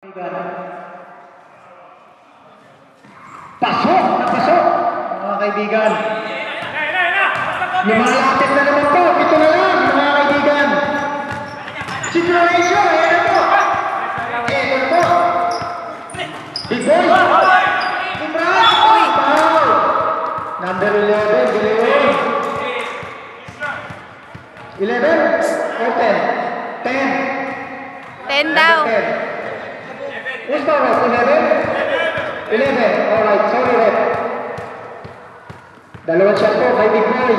Pasok na pasok, mga kaibigan. Lumalapit na naman po. Ito na lang, mga kaibigan. Situation, ayan po. Ayan po. Big boy. Imran. Foul. Number 11, Gileon. 11 or 10? 10. 10 daw. Who's the ref? 11? 11. Alright, sorry ref. Dalawang shot po kay Big Boy.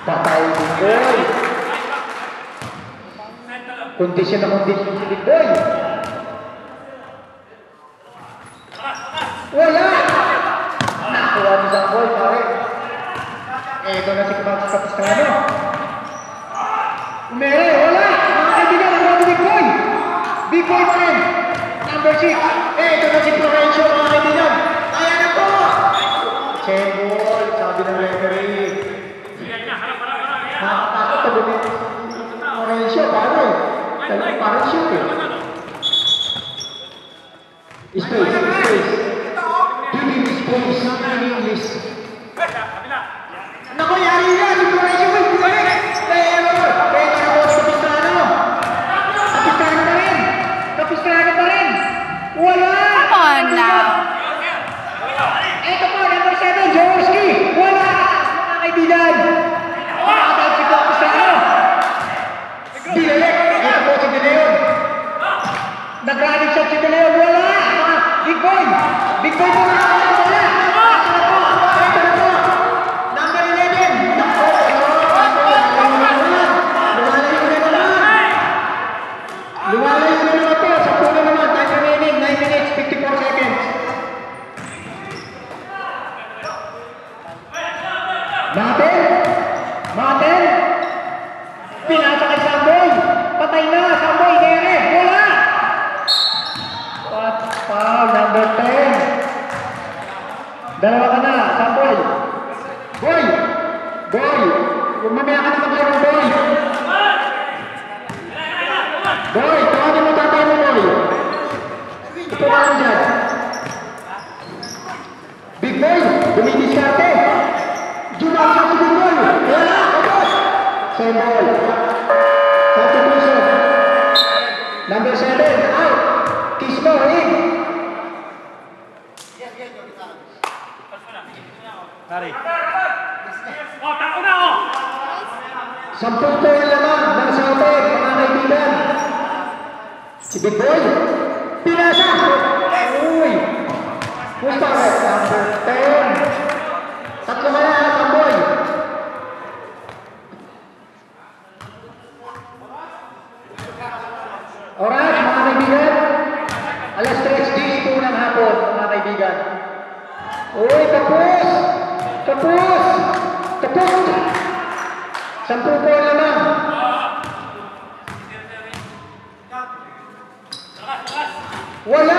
Patay Big Boy. Kondisyon na kondisyon si Big Boy. Wala! Nakuha ni Zamboy, pare. Ito na si Kapistrano. Umere, wala! Mga kaibigan, ang mga Big Boy! Big Boy pa rin! Number 6. Ito na si Florencio, mga kaibigan! Kaya na po! Chembol, sabi ng referee. Nakakatakot na bumit. Florencio, pare. Talagang parang shoot eh. Space, space. Give him space, not in English. Naku, yari na! Si Florencio, bumalik! Pero na po si Capistrano. Capistrano pa rin! Capistrano pa rin! Wala! Come on now! Ito po, number 7, Jaworski! Wala! Mga kaibigan! Makakatawag si Capistrano! Dilelek! Ito po si Gileon! Nag-running shot si Gileon! Wala! Big Boy! Big Boy po mga kaibigan! Wala! Ito na po! Number 11! Luwalayo na naman po! Sa puno naman! Time remaining! 9 minutes, 54 seconds! Maten! Maten! Pinasa kay Samboy! Patay na! Samboy! Nere! Wala! Foul! Number 10! Dalawa ka na! Samboy! Boy! Boy! Mamaya ka na maglaro, Boy! Boy! Tawagin mo tatay mo, Boy! Ito ka lang dyan! Big Boy! Dumidiskarte! Junal sa Big Boy! Wala! Same ball! Sato puso! Number 7! Out! Kiss mo! In! Mari. Oh, tako na oh. 10 point lamang ng Southern, mga kaibigan. Si Big Boy, pinasa! Uy! Pusta rin, number 10. Tatlo ka na, Samboy. Alright, mga kaibigan. Alas 3:10 po ng hapon, mga kaibigan. Uy, tapos! Tapos! Tapos! 10 point lamang. Wala!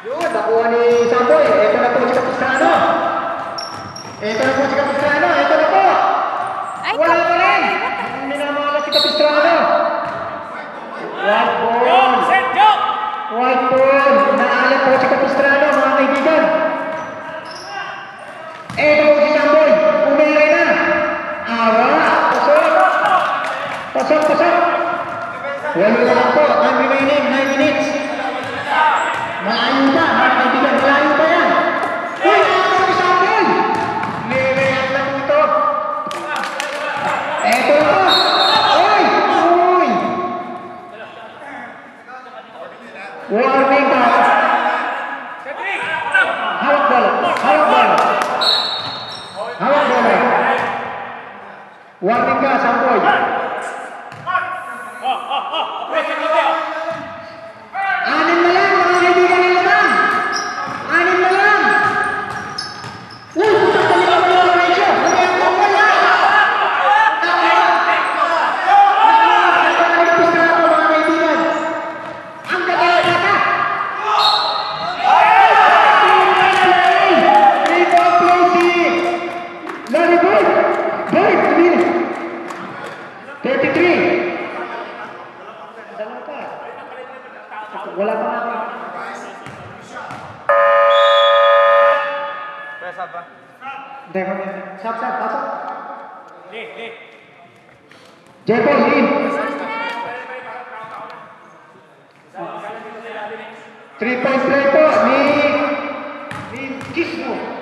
Yun, nakuha ni Samboy. Ito na po si Capistrano. Ito na po si Capistrano. Ito na po. Wala pa rin. Minamala si Capistrano. White ball. White ball. Naalat po si Capistrano, mga kaibigan. Ito po si Samboy. Umere na. Awa. Pasok. Pasok, pasok. Wala lang po. Time remaining, 9 minutes. Malayo pa, mga kaibigan. Malayo pa yan. Uy, ako si Samboy. Nirehan lang ito. Eto po. Uy! Uy! Warning ka. Hawak bola. Hawak bola. Hawak bola. Warning ka, Samboy. Anim na lang, mga kaibigan ng laman. Anim na lang. Uy, putak na nila mo yung ratio. Wala. Nakakapis na ako, mga kaibigan. Ang kata-kata. Three-ball play si Larry Bird. Bird, Presa ba? Hindi, sab, pasok. Li. Jepol, in. 3-point play po ni Kismo.